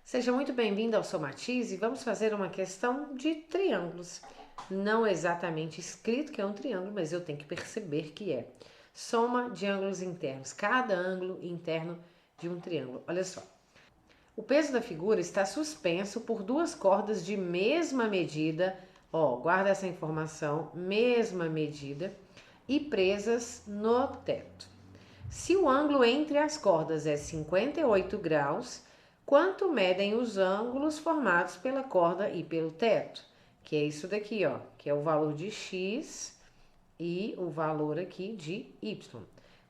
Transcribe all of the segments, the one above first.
Seja muito bem-vindo ao Somatize e vamos fazer uma questão de triângulos. Não exatamente escrito que é um triângulo, mas eu tenho que perceber que é. Soma de ângulos internos, cada ângulo interno de um triângulo. Olha só. O peso da figura está suspenso por duas cordas de mesma medida. Ó, guarda essa informação, mesma medida, e presas no teto. Se o ângulo entre as cordas é 58 graus, quanto medem os ângulos formados pela corda e pelo teto? Que é isso daqui, ó, que é o valor de x e o valor aqui de y.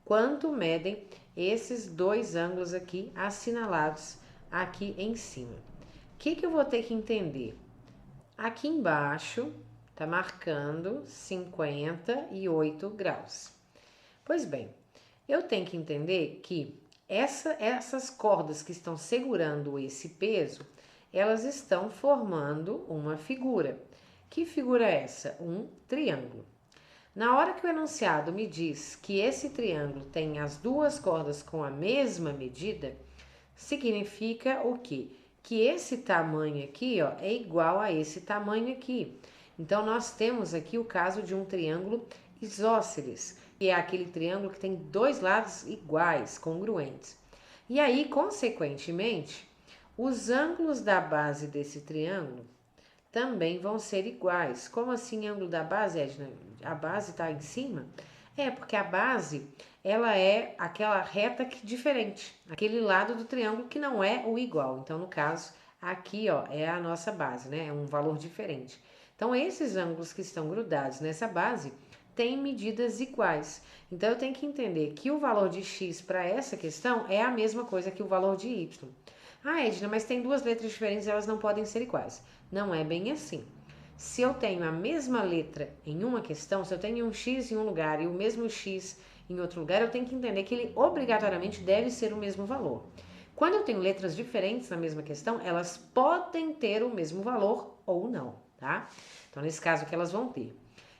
Quanto medem esses dois ângulos aqui assinalados aqui em cima? O que eu vou ter que entender? Aqui embaixo tá marcando 58 graus. Pois bem, eu tenho que entender que essas cordas que estão segurando esse peso, elas estão formando uma figura. Que figura é essa? Um triângulo. Na hora que o enunciado me diz que esse triângulo tem as duas cordas com a mesma medida, significa o quê? Que esse tamanho aqui, ó, é igual a esse tamanho aqui. Então, nós temos aqui o caso de um triângulo isósceles, que é aquele triângulo que tem dois lados iguais, congruentes. E aí, consequentemente, os ângulos da base desse triângulo também vão ser iguais. Como assim ângulo da base, Edna? A base está em cima? É, porque a base, ela é aquela reta que diferente, aquele lado do triângulo que não é o igual. Então, no caso, aqui, ó, é a nossa base, né? É um valor diferente. Então, esses ângulos que estão grudados nessa base têm medidas iguais. Então, eu tenho que entender que o valor de x para essa questão é a mesma coisa que o valor de y. Ah, Edna, mas tem duas letras diferentes, elas não podem ser iguais. Não é bem assim. Se eu tenho a mesma letra em uma questão, se eu tenho um x em um lugar e o mesmo x em outro lugar, eu tenho que entender que ele obrigatoriamente deve ser o mesmo valor. Quando eu tenho letras diferentes na mesma questão, elas podem ter o mesmo valor ou não, tá? Então, nesse caso que elas vão ter.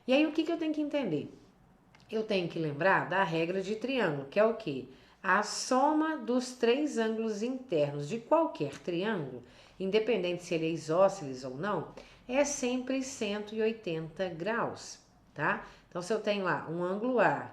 E aí, o que eu tenho que entender? Eu tenho que lembrar da regra de triângulo, que é o quê? A soma dos três ângulos internos de qualquer triângulo, independente se ele é isósceles ou não, é sempre 180 graus, tá? Então, se eu tenho lá um ângulo A,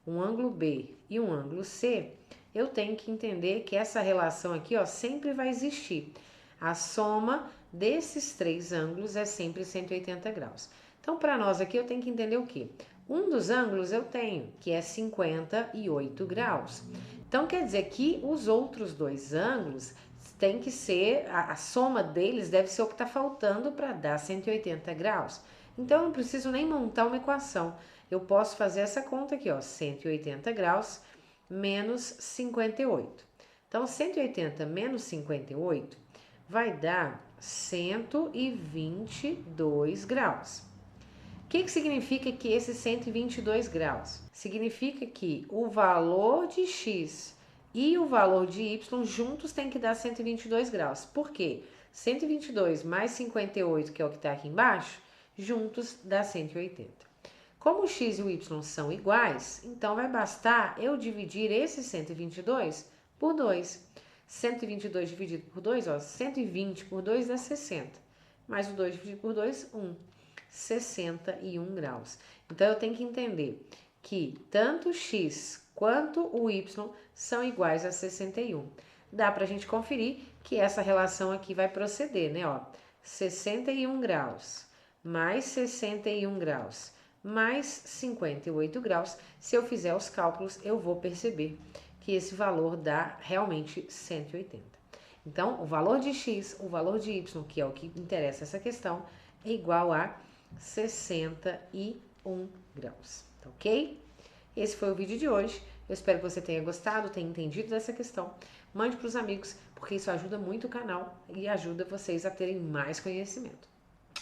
um ângulo B e um ângulo C, eu tenho que entender que essa relação aqui, ó, sempre vai existir. A soma desses três ângulos é sempre 180 graus. Então, para nós aqui, eu tenho que entender o quê? Um dos ângulos eu tenho, que é 58 graus. Então, quer dizer que os outros dois ângulos tem que ser, a soma deles deve ser o que está faltando para dar 180 graus. Então, eu não preciso nem montar uma equação. Eu posso fazer essa conta aqui, ó, 180 graus menos 58. Então, 180 menos 58 vai dar 122 graus. O que significa que esse 122 graus? Significa que o valor de x e o valor de y juntos tem que dar 122 graus. Por quê? 122 mais 58, que é o que está aqui embaixo, juntos dá 180. Como o x e o y são iguais, então vai bastar eu dividir esse 122 por 2. 122 dividido por 2, ó, 120 por 2 dá 60. Mais o 2 dividido por 2, 1. 61 graus. Então, eu tenho que entender que tanto o x quanto o y são iguais a 61. Dá para a gente conferir que essa relação aqui vai proceder, né? Ó, 61 graus mais 61 graus mais 58 graus. Se eu fizer os cálculos, eu vou perceber que esse valor dá realmente 180. Então, o valor de x, o valor de y, que é o que interessa essa questão, é igual a 61 graus, tá ok? Esse foi o vídeo de hoje. Eu espero que você tenha gostado, tenha entendido dessa questão. Mande para os amigos, porque isso ajuda muito o canal e ajuda vocês a terem mais conhecimento.